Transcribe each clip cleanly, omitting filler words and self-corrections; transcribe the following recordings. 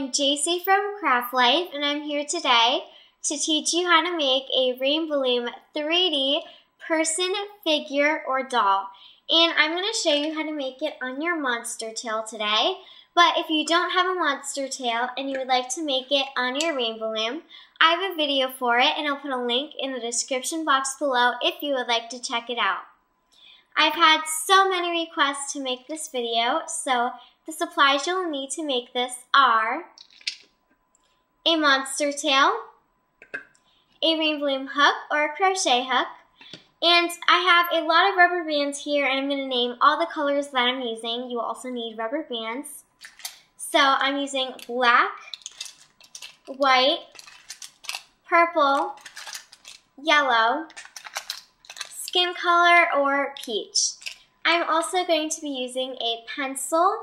I'm Jacy from Craft Life, and I'm here today to teach you how to make a Rainbow Loom 3D person, figure, or doll. And I'm going to show you how to make it on your monster tail today. But if you don't have a monster tail and you would like to make it on your Rainbow Loom, I have a video for it, and I'll put a link in the description box below if you would like to check it out. I've had so many requests to make this video, so the supplies you'll need to make this are a monster tail, a Rainbow Loom hook or a crochet hook, and I have a lot of rubber bands here, and I'm going to name all the colors that I'm using. You will also need rubber bands. So I'm using black, white, purple, yellow, skin color, or peach. I'm also going to be using a pencil,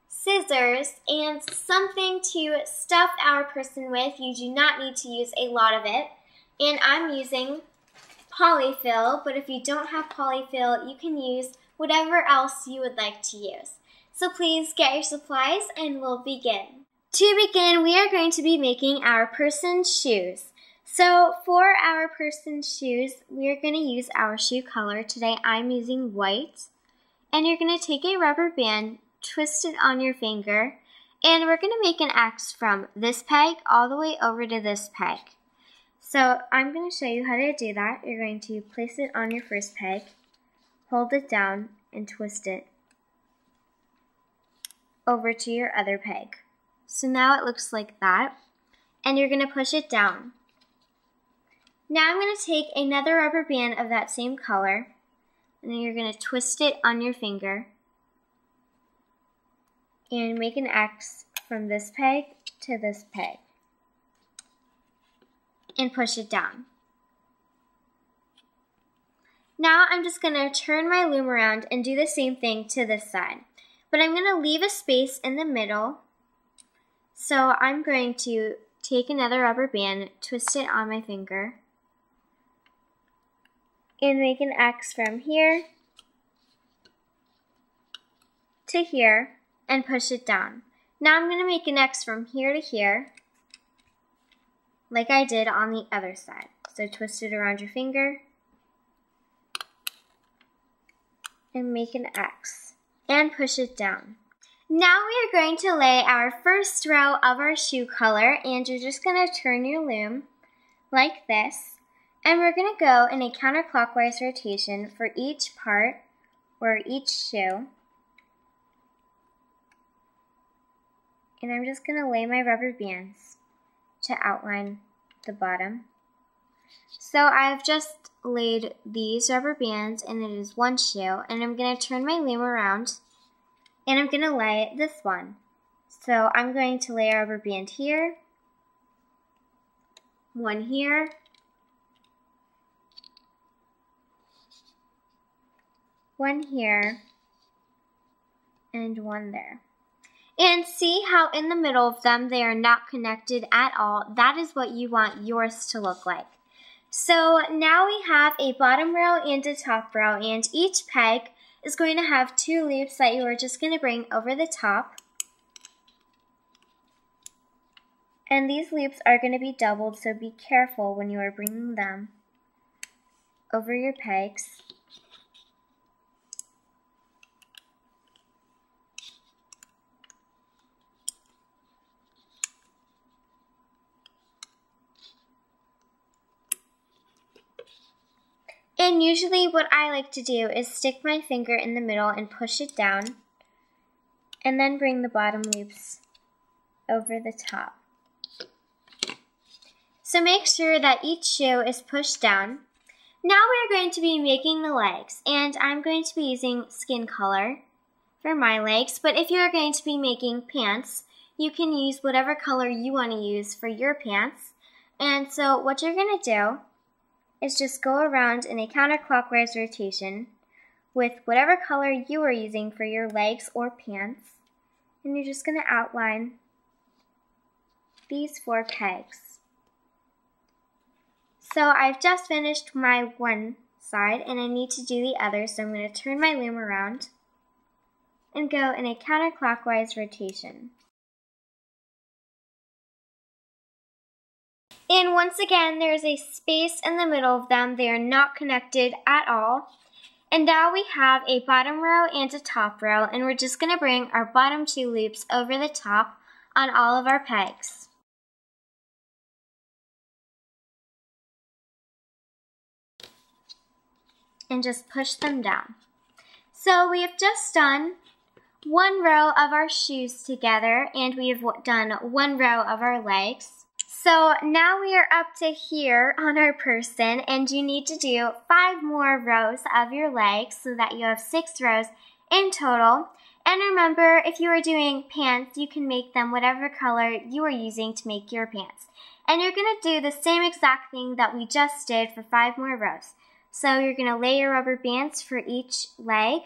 scissors, and something to stuff our person with. You do not need to use a lot of it. And I'm using polyfill, but if you don't have polyfill, you can use whatever else you would like to use. So please get your supplies and we'll begin. To begin, we are going to be making our person's shoes. So for our person's shoes, we are going to use our shoe color. Today I'm using white. And you're going to take a rubber band, twist it on your finger, and we're going to make an X from this peg all the way over to this peg. So I'm going to show you how to do that. You're going to place it on your first peg, hold it down, and twist it over to your other peg. So now it looks like that, and you're going to push it down. Now I'm going to take another rubber band of that same color, and then you're going to twist it on your finger and make an X from this peg to this peg and push it down. Now I'm just going to turn my loom around and do the same thing to this side. But I'm going to leave a space in the middle. So I'm going to take another rubber band, twist it on my finger, and make an X from here to here and push it down. Now I'm going to make an X from here to here, like I did on the other side. So twist it around your finger and make an X and push it down. Now we are going to lay our first row of our shoe color, and you're just going to turn your loom like this, and we're going to go in a counterclockwise rotation for each part or each shoe. And I'm just going to lay my rubber bands to outline the bottom. So I've just laid these rubber bands, and it is one shoe, and I'm going to turn my loom around, and I'm going to lay this one. So I'm going to lay a rubber band here, one here, one here, and one there. And see how in the middle of them they are not connected at all? That is what you want yours to look like. So now we have a bottom row and a top row, and each peg is going to have two loops that you are just going to bring over the top. And these loops are going to be doubled, so be careful when you are bringing them over your pegs. And usually what I like to do is stick my finger in the middle and push it down, and then bring the bottom loops over the top. So make sure that each shoe is pushed down. Now we are going to be making the legs, and I'm going to be using skin color for my legs, but if you are going to be making pants, you can use whatever color you want to use for your pants. And so what you're going to do is just go around in a counterclockwise rotation with whatever color you are using for your legs or pants, and you're just going to outline these 4 pegs. So I've just finished my one side, and I need to do the other, so I'm going to turn my loom around and go in a counterclockwise rotation. And once again, there's a space in the middle of them. They are not connected at all. And now we have a bottom row and a top row, and we're just going to bring our bottom 2 loops over the top on all of our pegs. And just push them down. So we have just done 1 row of our shoes together, and we have done 1 row of our legs. So now we are up to here on our person, and you need to do 5 more rows of your legs so that you have 6 rows in total. And remember, if you are doing pants, you can make them whatever color you are using to make your pants. And you're going to do the same exact thing that we just did for 5 more rows. So you're going to lay your rubber bands for each leg,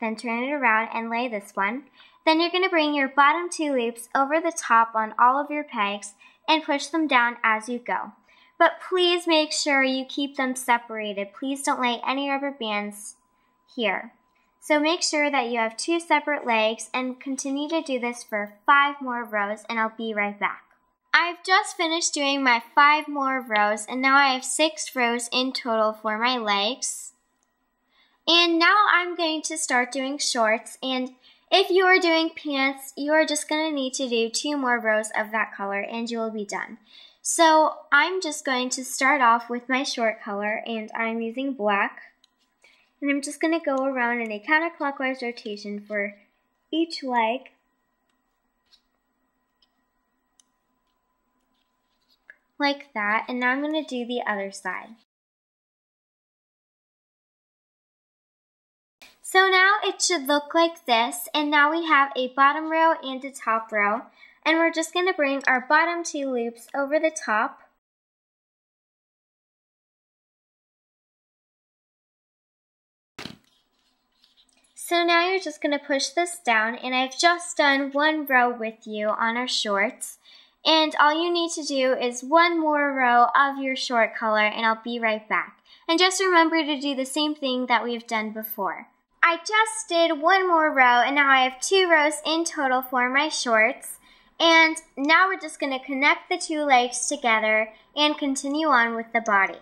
then turn it around and lay this one. Then you're going to bring your bottom 2 loops over the top on all of your pegs and push them down as you go. But please make sure you keep them separated. Please don't lay any rubber bands here. So make sure that you have 2 separate legs and continue to do this for 5 more rows, and I'll be right back. I've just finished doing my 5 more rows, and now I have 6 rows in total for my legs. And now I'm going to start doing shorts, and if you are doing pants, you are just going to need to do 2 more rows of that color and you will be done. So I'm just going to start off with my short color, and I'm using black. And I'm just going to go around in a counterclockwise rotation for each leg. Like that. And now I'm going to do the other side. So now it should look like this, and now we have a bottom row and a top row, and we're just going to bring our bottom 2 loops over the top. So now you're just going to push this down, and I've just done 1 row with you on our shorts, and all you need to do is 1 more row of your short color, and I'll be right back. And just remember to do the same thing that we've done before. I just did 1 more row, and now I have 2 rows in total for my shorts. And now we're just going to connect the 2 legs together and continue on with the body.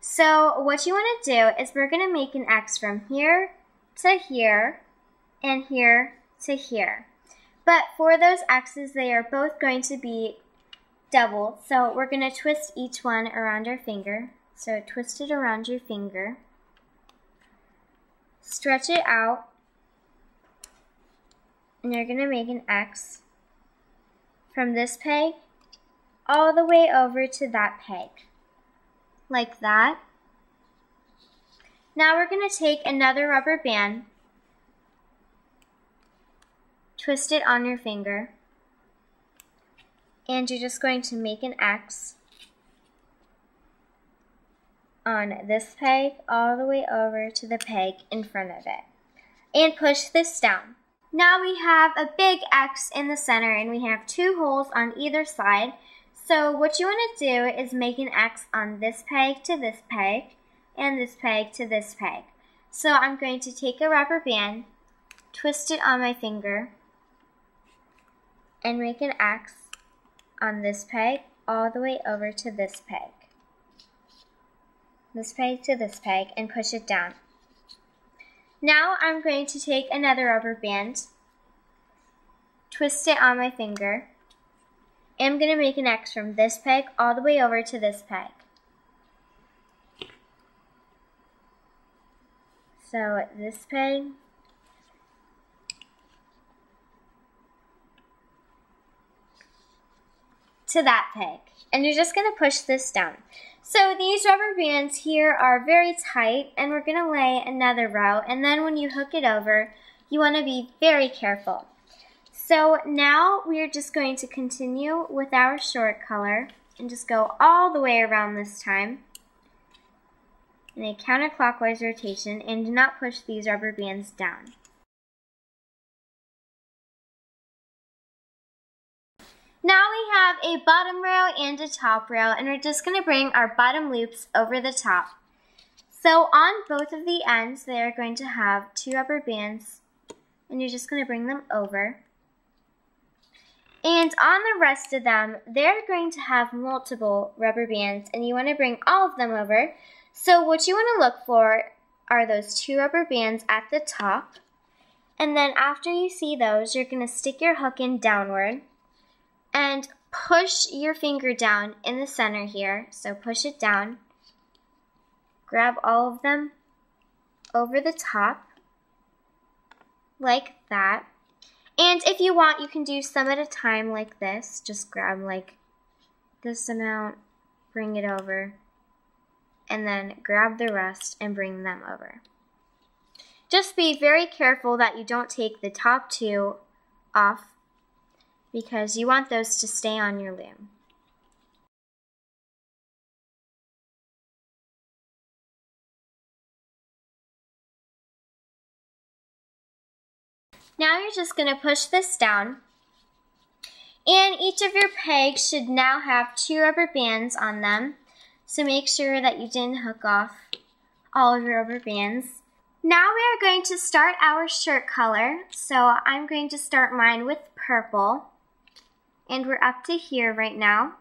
So what you want to do is we're going to make an X from here to here and here to here. But for those X's, they are both going to be doubled. So we're going to twist each one around our finger. So twist it around your finger. Stretch it out, and you're going to make an X from this peg all the way over to that peg, like that. Now we're going to take another rubber band, twist it on your finger, and you're just going to make an X on this peg all the way over to the peg in front of it, and push this down. Now we have a big X in the center, and we have 2 holes on either side. So what you want to do is make an X on this peg to this peg, and this peg to this peg. So I'm going to take a rubber band, twist it on my finger, and make an X on this peg all the way over to this peg. This peg to this peg, and push it down. Now I'm going to take another rubber band, twist it on my finger, and I'm going to make an X from this peg all the way over to this peg. So this peg to that peg, and you're just going to push this down. So these rubber bands here are very tight, and we're going to lay another row, and then when you hook it over, you want to be very careful. So now we are just going to continue with our short color and just go all the way around this time in a counterclockwise rotation, and do not push these rubber bands down. Now we have a bottom row and a top row, and we're just going to bring our bottom loops over the top. So on both of the ends, they are going to have 2 rubber bands, and you're just going to bring them over. And on the rest of them, they're going to have multiple rubber bands, and you want to bring all of them over. So what you want to look for are those 2 rubber bands at the top. And then after you see those, you're going to stick your hook in downward and push your finger down in the center here. So push it down. Grab all of them over the top like that. And if you want, you can do some at a time like this. Just grab like this amount, bring it over, and then grab the rest and bring them over. Just be very careful that you don't take the top 2 off because you want those to stay on your loom. Now you're just going to push this down, and each of your pegs should now have 2 rubber bands on them, so make sure that you didn't hook off all of your rubber bands. Now we are going to start our shirt color, so I'm going to start mine with purple, and we're up to here right now.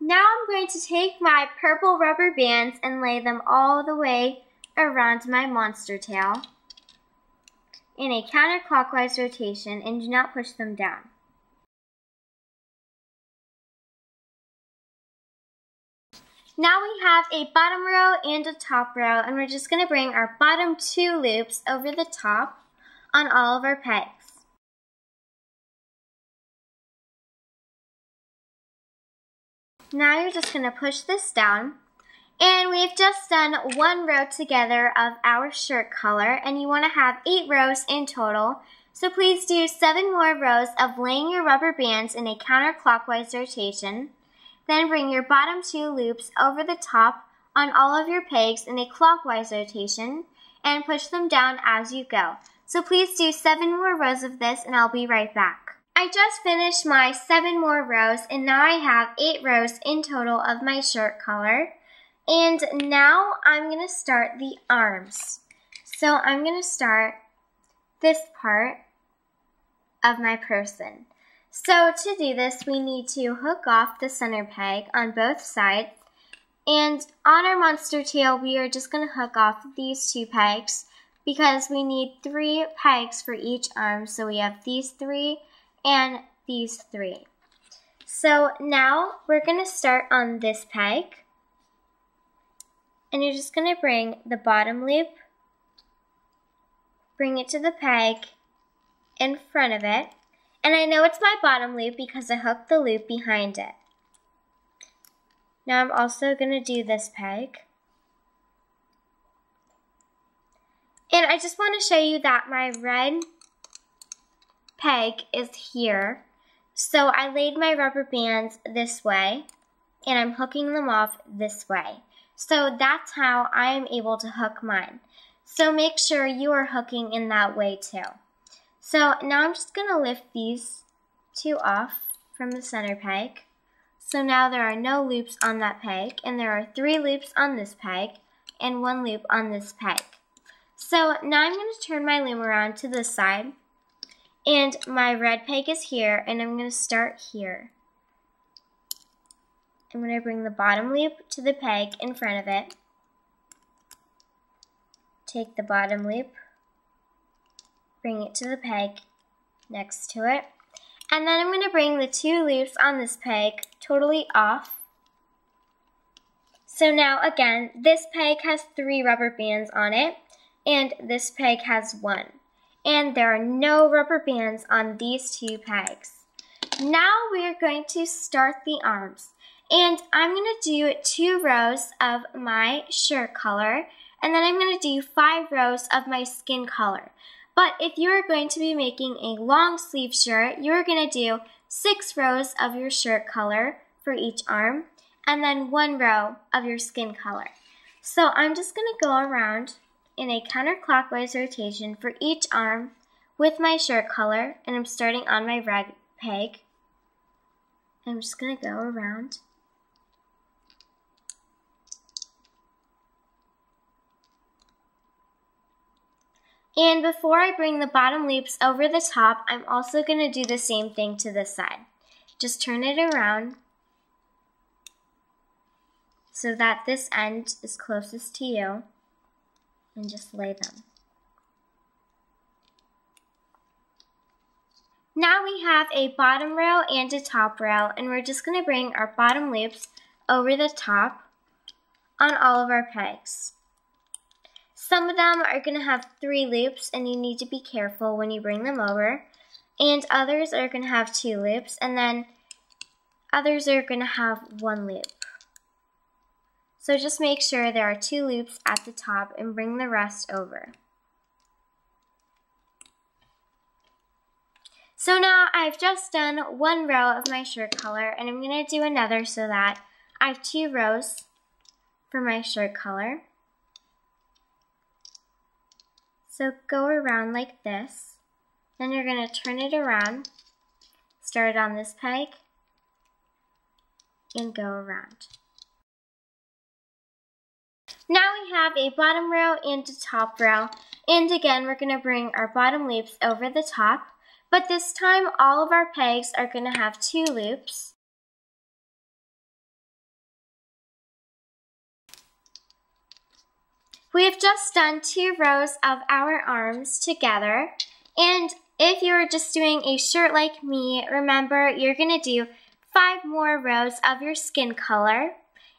Now I'm going to take my purple rubber bands and lay them all the way around my monster tail in a counterclockwise rotation, and do not push them down. Now we have a bottom row and a top row, and we're just going to bring our bottom 2 loops over the top on all of our pegs. Now you're just going to push this down. And we've just done 1 row together of our shirt color, and you want to have 8 rows in total. So please do 7 more rows of laying your rubber bands in a counterclockwise rotation. Then bring your bottom 2 loops over the top on all of your pegs in a clockwise rotation and push them down as you go. So please do 7 more rows of this, and I'll be right back. I just finished my 7 more rows, and now I have 8 rows in total of my shirt color. And now I'm going to start the arms. So I'm going to start this part of my person. So to do this, we need to hook off the center peg on both sides. And on our monster tail, we are just going to hook off these 2 pegs because we need 3 pegs for each arm. So we have these 3 and these 3. So now we're going to start on this peg. And you're just going to bring the bottom loop, bring it to the peg in front of it. And I know it's my bottom loop because I hooked the loop behind it. Now I'm also going to do this peg. And I just want to show you that my red peg is here. So I laid my rubber bands this way, and I'm hooking them off this way. So that's how I am able to hook mine. So make sure you are hooking in that way too. So now I'm just going to lift these 2 off from the center peg. So now there are no loops on that peg, and there are 3 loops on this peg and 1 loop on this peg. So now I'm going to turn my loom around to this side, and my red peg is here, and I'm going to start here. I'm going to bring the bottom loop to the peg in front of it, take the bottom loop, bring it to the peg next to it, and then I'm going to bring the 2 loops on this peg totally off. So now again, this peg has 3 rubber bands on it, and this peg has 1. And there are no rubber bands on these 2 pegs. Now we are going to start the arms. And I'm going to do 2 rows of my shirt color, and then I'm going to do 5 rows of my skin color. But if you are going to be making a long sleeve shirt, you're going to do 6 rows of your shirt color for each arm, and then 1 row of your skin color. So I'm just going to go around in a counterclockwise rotation for each arm with my shirt color, and I'm starting on my red peg. I'm just going to go around. And before I bring the bottom loops over the top, I'm also going to do the same thing to this side. just turn it around so that this end is closest to you, and just lay them. Now we have a bottom row and a top row, and we're just going to bring our bottom loops over the top on all of our pegs. Some of them are going to have 3 loops, and you need to be careful when you bring them over, and others are going to have 2 loops, and then others are going to have 1 loop. So just make sure there are 2 loops at the top and bring the rest over. So now I've just done 1 row of my shirt color, and I'm going to do another so that I have 2 rows for my shirt color. So go around like this, then you're going to turn it around, start on this peg, and go around. Now we have a bottom row and a top row, and again we're going to bring our bottom loops over the top, but this time all of our pegs are going to have 2 loops. We have just done 2 rows of our arms together, and if you're just doing a shirt like me, remember you're going to do 5 more rows of your skin color.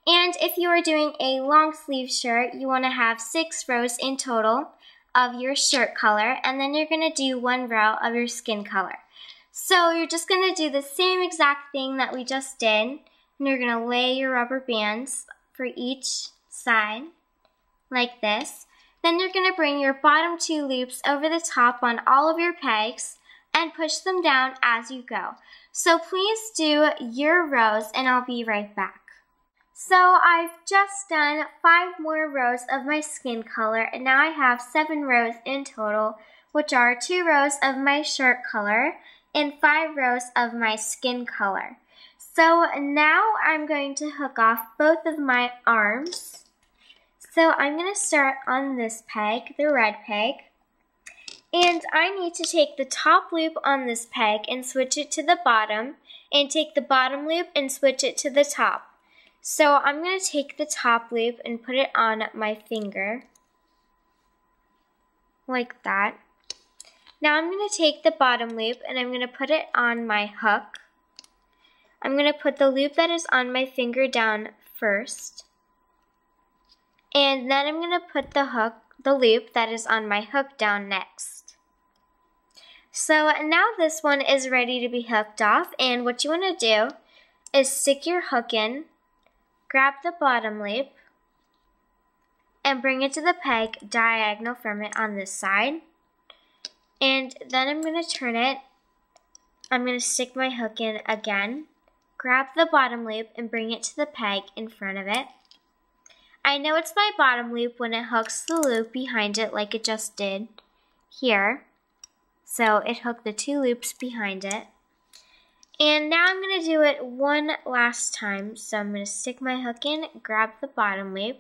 And if you are doing a long sleeve shirt, you want to have 6 rows in total of your shirt color, and then you're going to do 1 row of your skin color. So you're just going to do the same exact thing that we just did, and you're going to lay your rubber bands for each side like this. Then you're going to bring your bottom 2 loops over the top on all of your pegs and push them down as you go. So please do your rows, and I'll be right back. So I've just done 5 more rows of my skin color, and now I have 7 rows in total, which are 2 rows of my shirt color and 5 rows of my skin color. So now I'm going to hook off both of my arms. So I'm going to start on this peg, the red peg, and I need to take the top loop on this peg and switch it to the bottom, and take the bottom loop and switch it to the top. So I'm going to take the top loop and put it on my finger, like that. Now I'm going to take the bottom loop and I'm going to put it on my hook. I'm going to put the loop that is on my finger down first, and then I'm going to put the loop that is on my hook down next. So now this one is ready to be hooked off, and what you want to do is stick your hook in, grab the bottom loop, and bring it to the peg diagonal from it on this side. And then I'm going to turn it. I'm going to stick my hook in again, grab the bottom loop, and bring it to the peg in front of it. I know it's my bottom loop when it hooks the loop behind it like it just did here. So it hooked the 2 loops behind it. And now I'm going to do it one last time. So I'm going to stick my hook in, grab the bottom loop,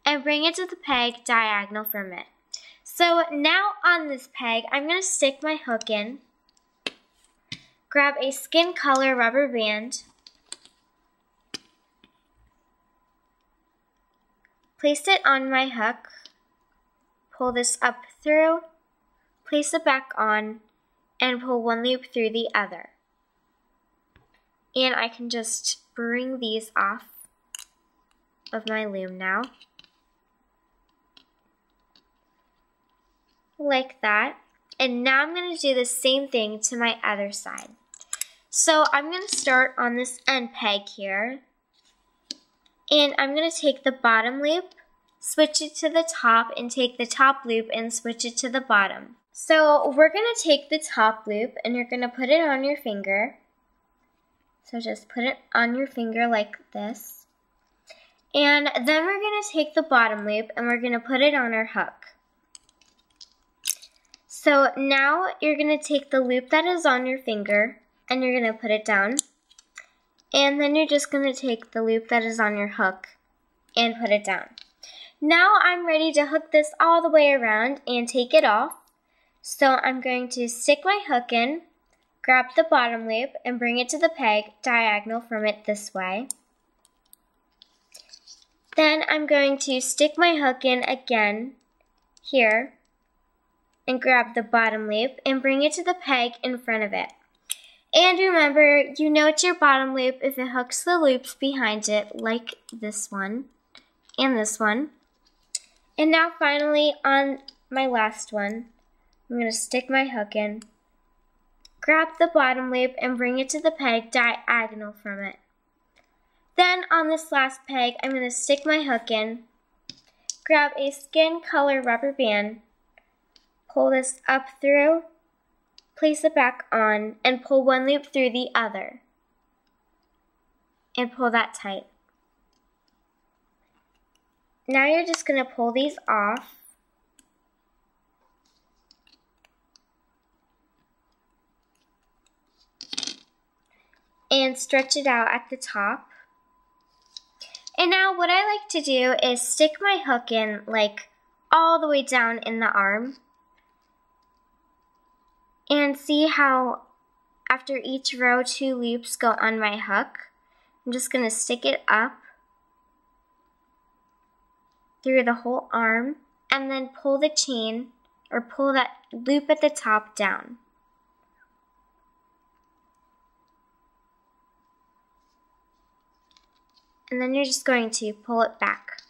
and bring it to the peg diagonal from it. So now on this peg, I'm going to stick my hook in, grab a skin color rubber band, place it on my hook, pull this up through, place it back on, and pull 1 loop through the other. And I can just bring these off of my loom now, like that. And now I'm going to do the same thing to my other side. So I'm going to start on this end peg here, and I'm going to take the bottom loop, switch it to the top, and take the top loop and switch it to the bottom. So we're going to take the top loop and you're going to put it on your finger. So just put it on your finger like this. And then we're going to take the bottom loop and we're going to put it on our hook. So now you're going to take the loop that is on your finger and you're going to put it down. And then you're just going to take the loop that is on your hook and put it down. Now I'm ready to hook this all the way around and take it off. So I'm going to stick my hook in, grab the bottom loop and bring it to the peg diagonal from it this way. Then I'm going to stick my hook in again here and grab the bottom loop and bring it to the peg in front of it. And remember, you know it's your bottom loop if it hooks the loops behind it, like this one and this one. And now finally on my last one, I'm going to stick my hook in, grab the bottom loop and bring it to the peg diagonal from it. Then on this last peg, I'm going to stick my hook in, grab a skin color rubber band, pull this up through, place it back on, and pull one loop through the other. And pull that tight. Now you're just going to pull these off. And stretch it out at the top. And now what I like to do is stick my hook in like all the way down in the arm. And see how after each row 2 loops go on my hook. I'm just going to stick it up through the whole arm and then pull the chain or pull that loop at the top down. And then you're just going to pull it back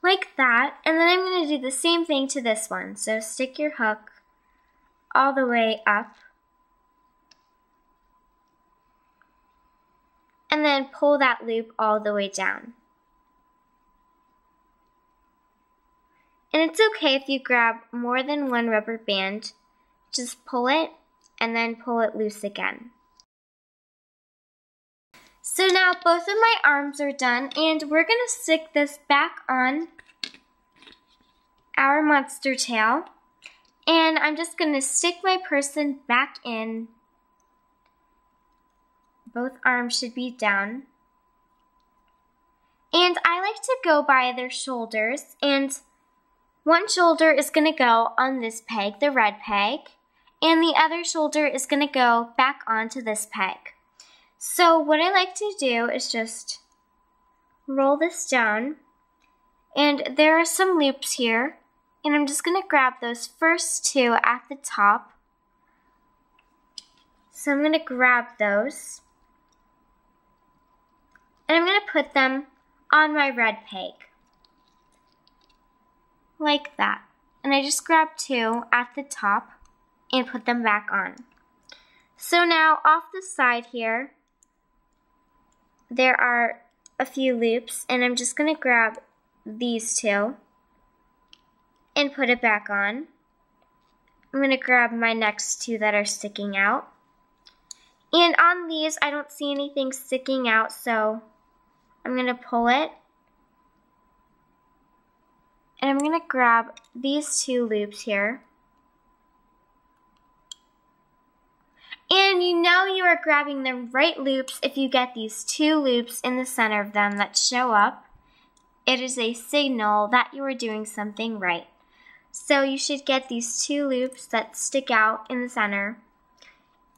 like that. And then I'm going to do the same thing to this one. So stick your hook all the way up. And then pull that loop all the way down. And it's okay if you grab more than one rubber band. Just pull it and then pull it loose again. So now both of my arms are done and we're going to stick this back on our monster tail. And I'm just going to stick my person back in. Both arms should be down. And I like to go by their shoulders. And one shoulder is going to go on this peg, the red peg. And the other shoulder is going to go back onto this peg. So what I like to do is just roll this down. And there are some loops here. And I'm just going to grab those first 2 at the top. So I'm going to grab those. And I'm going to put them on my red peg. Like that. And I just grab 2 at the top and put them back on. So now off the side here, there are a few loops. And I'm just going to grab these 2. And put it back on. I'm going to grab my next 2 that are sticking out. And on these, I don't see anything sticking out, so I'm going to pull it. And I'm going to grab these 2 loops here. And you know you are grabbing the right loops if you get these 2 loops in the center of them that show up. It is a signal that you are doing something right. So you should get these 2 loops that stick out in the center.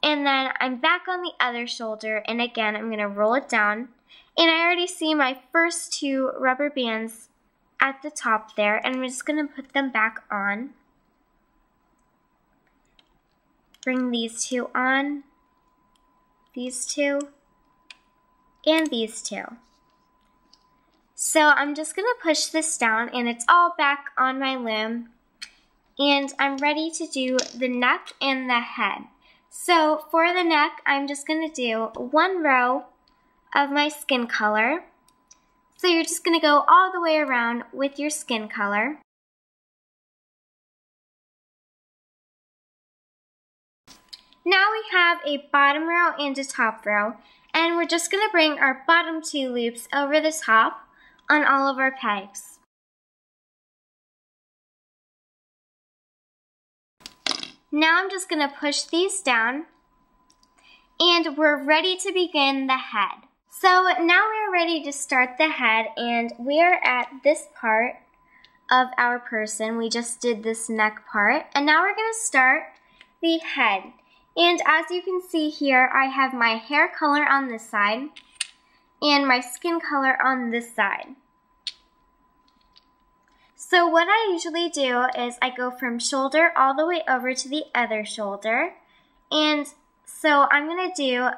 And then I'm back on the other shoulder, and again I'm going to roll it down. And I already see my first 2 rubber bands at the top there, and I'm just going to put them back on. Bring these 2 on, these 2, and these 2. So I'm just going to push this down, and it's all back on my loom. And I'm ready to do the neck and the head. So for the neck, I'm just going to do 1 row of my skin color. So you're just going to go all the way around with your skin color. Now we have a bottom row and a top row. And we're just going to bring our bottom 2 loops over the top on all of our pegs. Now I'm just going to push these down, and we're ready to begin the head. So now we're ready to start the head, and we are at this part of our person. We just did this neck part, and now we're going to start the head. And as you can see here, I have my hair color on this side and my skin color on this side. So what I usually do is I go from shoulder all the way over to the other shoulder. And so I'm going to do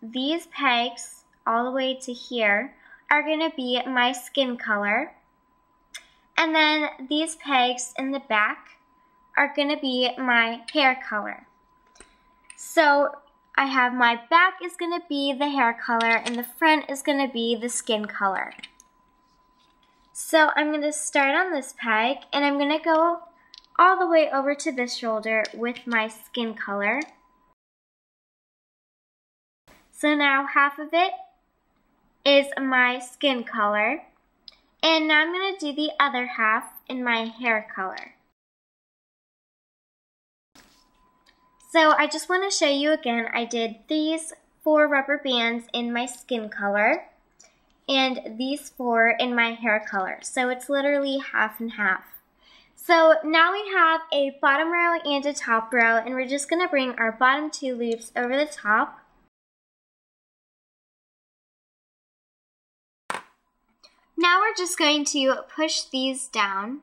these pegs all the way to here are going to be my skin color. And then these pegs in the back are going to be my hair color. So I have my back is going to be the hair color and the front is going to be the skin color. So I'm going to start on this peg and I'm going to go all the way over to this shoulder with my skin color. So now half of it is my skin color. And now I'm going to do the other half in my hair color. So I just want to show you again, I did these 4 rubber bands in my skin color and these 4 in my hair color. So it's literally half and half. So now we have a bottom row and a top row, and we're just going to bring our bottom 2 loops over the top. Now we're just going to push these down.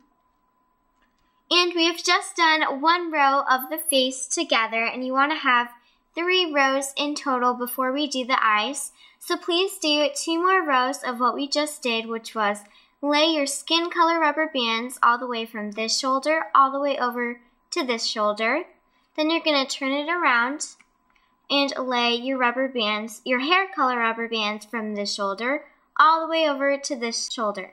And we have just done 1 row of the face together, and you want to have 3 rows in total before we do the eyes. So please do 2 more rows of what we just did, which was lay your skin color rubber bands all the way from this shoulder all the way over to this shoulder. Then you're going to turn it around and lay your rubber bands, your hair color rubber bands from this shoulder all the way over to this shoulder,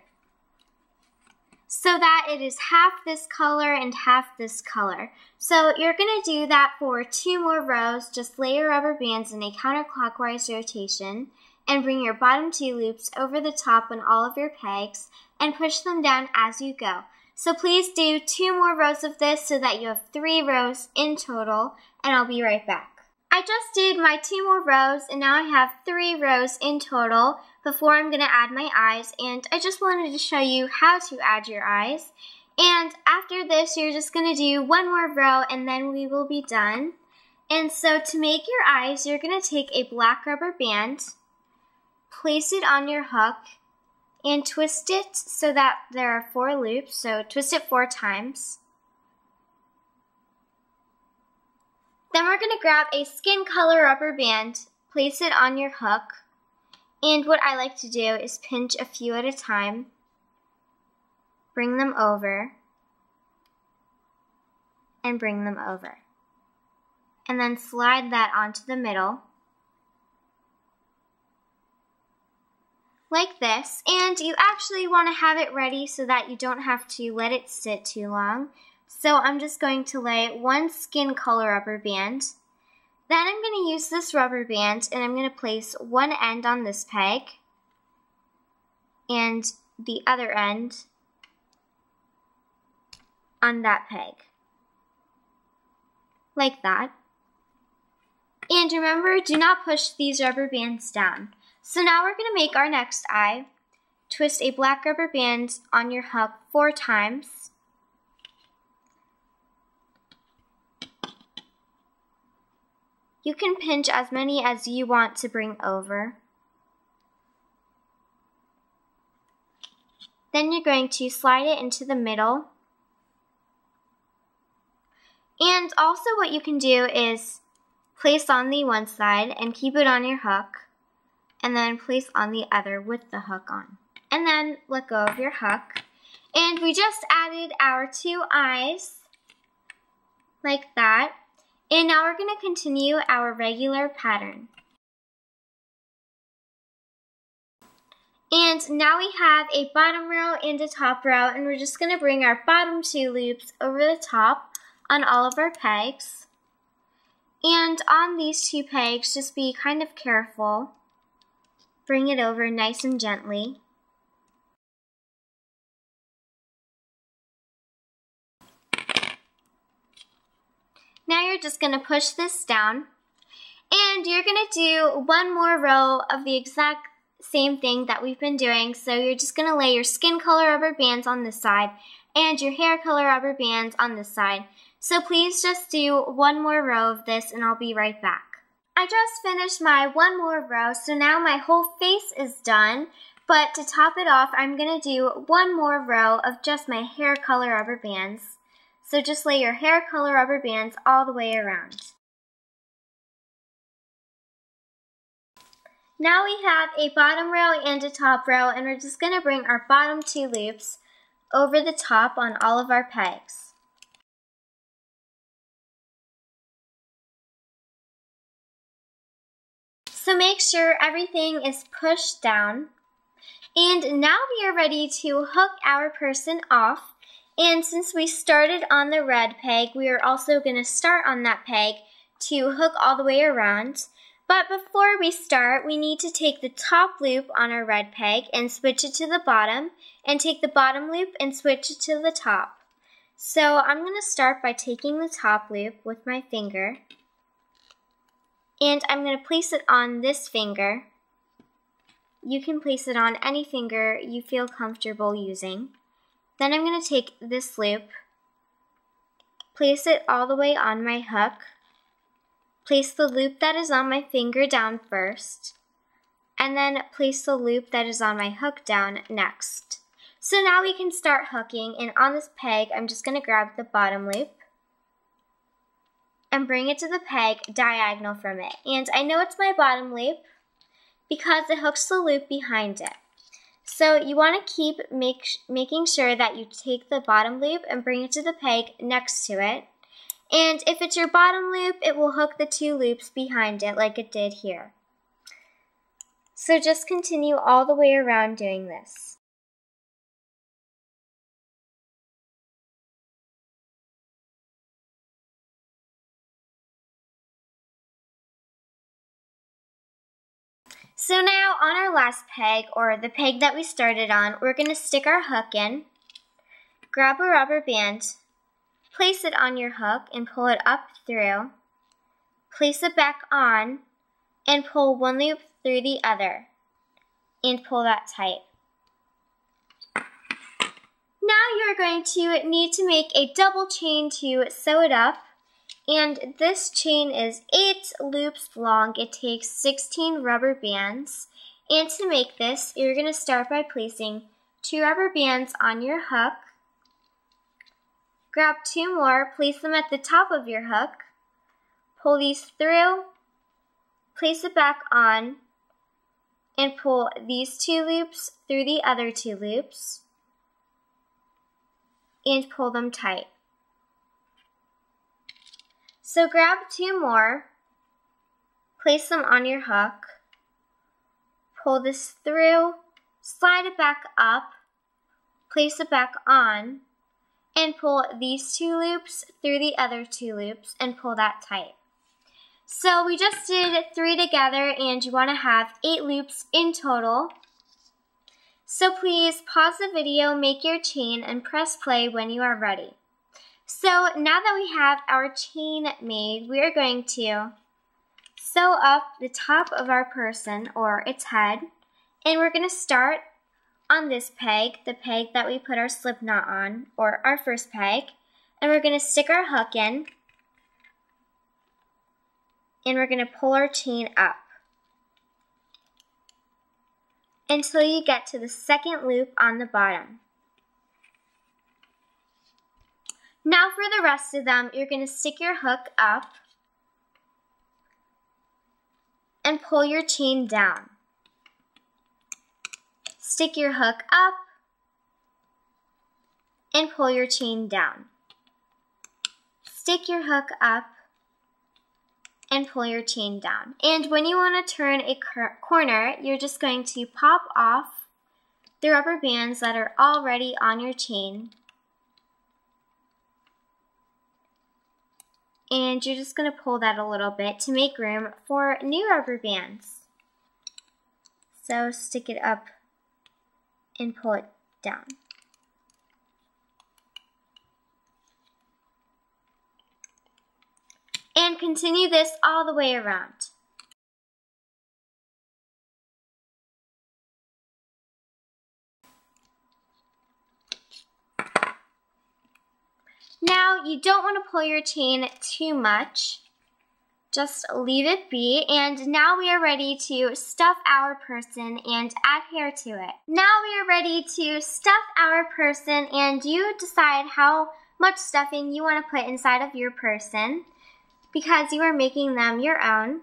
so that it is half this color and half this color. So you're going to do that for 2 more rows. Just lay your rubber bands in a counterclockwise rotation and bring your bottom 2 loops over the top on all of your pegs and push them down as you go. So please do 2 more rows of this so that you have 3 rows in total, and I'll be right back. I just did my 2 more rows, and now I have 3 rows in total before I'm going to add my eyes, and I just wanted to show you how to add your eyes. And after this, you're just going to do 1 more row, and then we will be done. And so to make your eyes, you're going to take a black rubber band, place it on your hook, and twist it so that there are 4 loops, so twist it 4 times. Then we're going to grab a skin color rubber band, place it on your hook, and what I like to do is pinch a few at a time, bring them over, and bring them over. And then slide that onto the middle, like this. And you actually want to have it ready so that you don't have to let it sit too long. So I'm just going to lay 1 skin color rubber band. Then I'm going to use this rubber band and I'm going to place one end on this peg and the other end on that peg, like that. And remember, do not push these rubber bands down. So now we're going to make our next eye. Twist a black rubber band on your hook 4 times. You can pinch as many as you want to bring over. Then you're going to slide it into the middle. And also what you can do is place on the one side and keep it on your hook, and then place on the other with the hook on. And then let go of your hook. And we just added our 2 eyes, like that. And now we're going to continue our regular pattern. And now we have a bottom row and a top row, and we're just going to bring our bottom 2 loops over the top on all of our pegs. And on these 2 pegs, just be kind of careful. Bring it over nice and gently. Now you're just going to push this down, and you're going to do 1 more row of the exact same thing that we've been doing. So you're just going to lay your skin color rubber bands on this side and your hair color rubber bands on this side. So please just do one more row of this and I'll be right back. I just finished my one more row, so now my whole face is done. But to top it off, I'm going to do one more row of just my hair color rubber bands. So just lay your hair color rubber bands all the way around. Now we have a bottom row and a top row, and we're just going to bring our bottom two loops over the top on all of our pegs. So make sure everything is pushed down. And now we are ready to hook our person off. And since we started on the red peg, we are also going to start on that peg to hook all the way around. But before we start, we need to take the top loop on our red peg and switch it to the bottom, and take the bottom loop and switch it to the top. So I'm going to start by taking the top loop with my finger, and I'm going to place it on this finger. You can place it on any finger you feel comfortable using. Then I'm going to take this loop, place it all the way on my hook, place the loop that is on my finger down first, and then place the loop that is on my hook down next. So now we can start hooking, and on this peg, I'm just going to grab the bottom loop and bring it to the peg diagonal from it. And I know it's my bottom loop because it hooks the loop behind it. So you want to keep making sure that you take the bottom loop and bring it to the peg next to it. And if it's your bottom loop, it will hook the two loops behind it like it did here. So just continue all the way around doing this. So now on our last peg, or the peg that we started on, we're going to stick our hook in, grab a rubber band, place it on your hook and pull it up through, place it back on, and pull one loop through the other, and pull that tight. Now you're going to need to make a double chain to sew it up. And this chain is 8 loops long. It takes 16 rubber bands. And to make this, you're going to start by placing 2 rubber bands on your hook. Grab 2 more, place them at the top of your hook. Pull these through, place it back on, and pull these 2 loops through the other 2 loops. And pull them tight. So grab 2 more, place them on your hook, pull this through, slide it back up, place it back on, and pull these 2 loops through the other 2 loops and pull that tight. So we just did 3 together, and you want to have 8 loops in total. So please pause the video, make your chain, and press play when you are ready. So now that we have our chain made, we are going to sew up the top of our person, or its head, and we're going to start on this peg, the peg that we put our slip knot on, or our first peg, and we're going to stick our hook in, and we're going to pull our chain up until you get to the second loop on the bottom. Now for the rest of them, you're going to stick your hook up and pull your chain down. Stick your hook up and pull your chain down. Stick your hook up and pull your chain down. And when you want to turn a corner, you're just going to pop off the rubber bands that are already on your chain. And you're just going to pull that a little bit to make room for new rubber bands. So stick it up and pull it down. And continue this all the way around. Now, you don't want to pull your chain too much. Just leave it be, and now we are ready to stuff our person and add hair to it. Now we are ready to stuff our person, and you decide how much stuffing you want to put inside of your person because you are making them your own.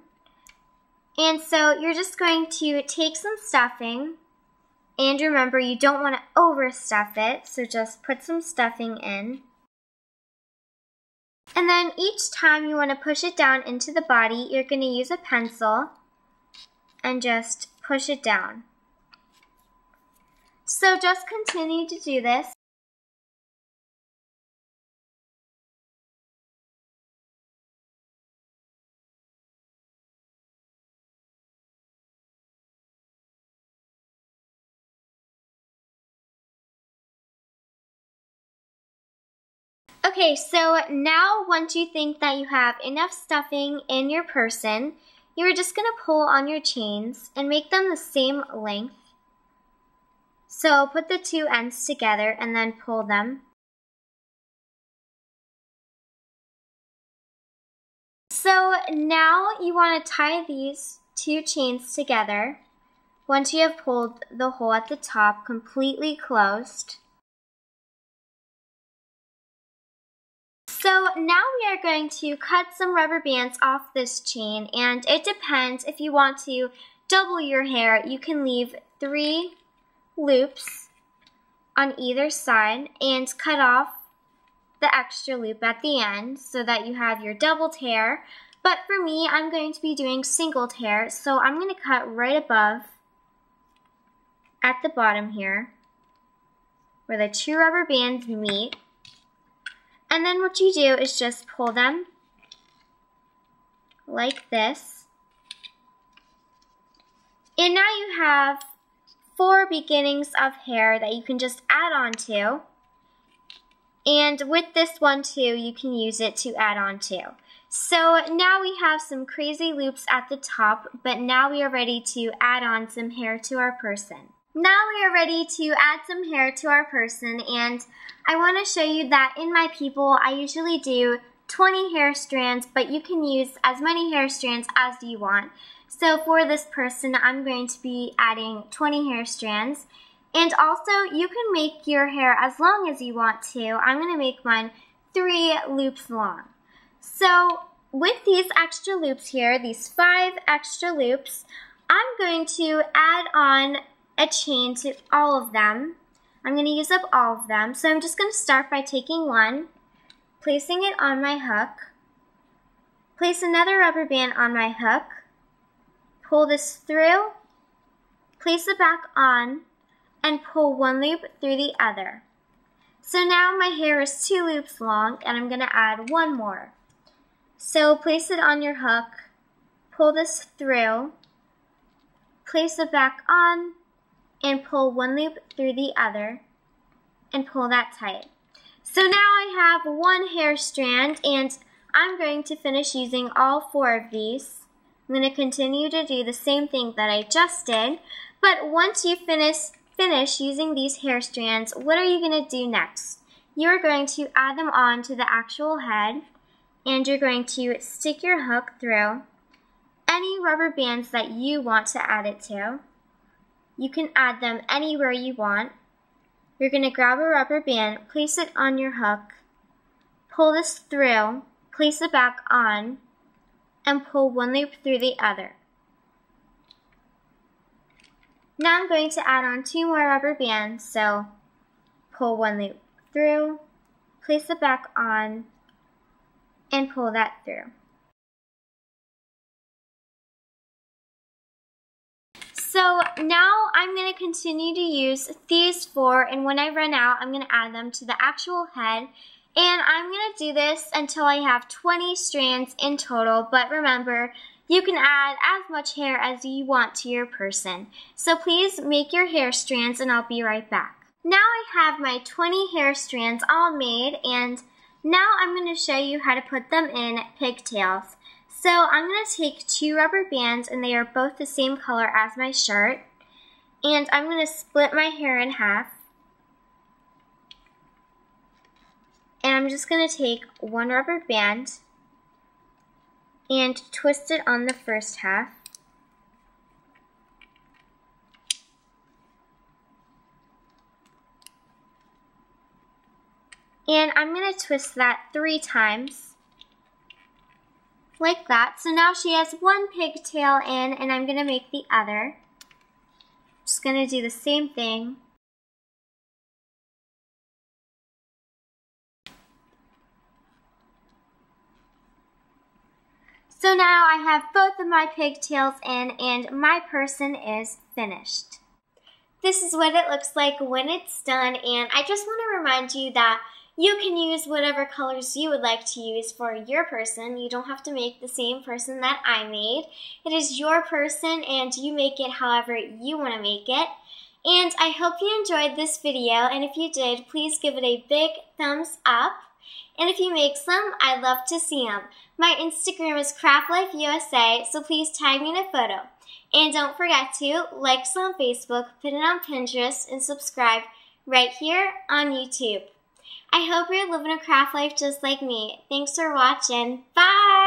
And so you're just going to take some stuffing, and remember you don't want to overstuff it, so just put some stuffing in. And then each time you want to push it down into the body, you're going to use a pencil and just push it down. So just continue to do this. Okay, so now once you think that you have enough stuffing in your person, you're just going to pull on your chains and make them the same length. So put the two ends together and then pull them. So now you want to tie these two chains together once you have pulled the hole at the top completely closed. So now we are going to cut some rubber bands off this chain, and it depends. If you want to double your hair, you can leave 3 loops on either side and cut off the extra loop at the end so that you have your doubled hair. But for me, I'm going to be doing singled hair, so I'm going to cut right above at the bottom here where the 2 rubber bands meet. And then what you do is just pull them like this. And now you have 4 beginnings of hair that you can just add on to. And with this one too, you can use it to add on to. So now we have some crazy loops at the top, but now we are ready to add on some hair to our person. Now we are ready to add some hair to our person, and I want to show you that in my people, I usually do 20 hair strands, but you can use as many hair strands as you want. So for this person, I'm going to be adding 20 hair strands. And also, you can make your hair as long as you want to. I'm going to make mine 3 loops long. So with these extra loops here, these 5 extra loops, I'm going to add on a chain to all of them. I'm going to use up all of them. So I'm just going to start by taking one, placing it on my hook, place another rubber band on my hook, pull this through, place it back on, and pull 1 loop through the other. So now my hair is 2 loops long, and I'm going to add 1 more. So place it on your hook, pull this through, place it back on, and pull 1 loop through the other, and pull that tight. So now I have 1 hair strand, and I'm going to finish using all 4 of these. I'm going to continue to do the same thing that I just did, but once you finish using these hair strands, what are you going to do next? You're going to add them on to the actual head, and you're going to stick your hook through any rubber bands that you want to add it to. You can add them anywhere you want. You're going to grab a rubber band, place it on your hook, pull this through, place it back on, and pull 1 loop through the other. Now I'm going to add on 2 more rubber bands, so pull 1 loop through, place it back on, and pull that through. So now I'm going to continue to use these 4, and when I run out, I'm going to add them to the actual head. And I'm going to do this until I have 20 strands in total, but remember, you can add as much hair as you want to your person. So please make your hair strands, and I'll be right back. Now I have my 20 hair strands all made, and now I'm going to show you how to put them in pigtails. So I'm going to take 2 rubber bands, and they are both the same color as my shirt. And I'm going to split my hair in half. And I'm just going to take one rubber band and twist it on the first half. And I'm going to twist that 3 times, like that. So now she has one pigtail in, and I'm going to make the other. Just going to do the same thing. So now I have both of my pigtails in, and my person is finished. This is what it looks like when it's done, and I just want to remind you that you can use whatever colors you would like to use for your person. You don't have to make the same person that I made. It is your person, and you make it however you want to make it. And I hope you enjoyed this video, and if you did, please give it a big thumbs up. And if you make some, I'd love to see them. My Instagram is CraftLifeUSA, so please tag me in a photo. And don't forget to like us on Facebook, put it on Pinterest, and subscribe right here on YouTube. I hope you're living a craft life just like me. Thanks for watching. Bye!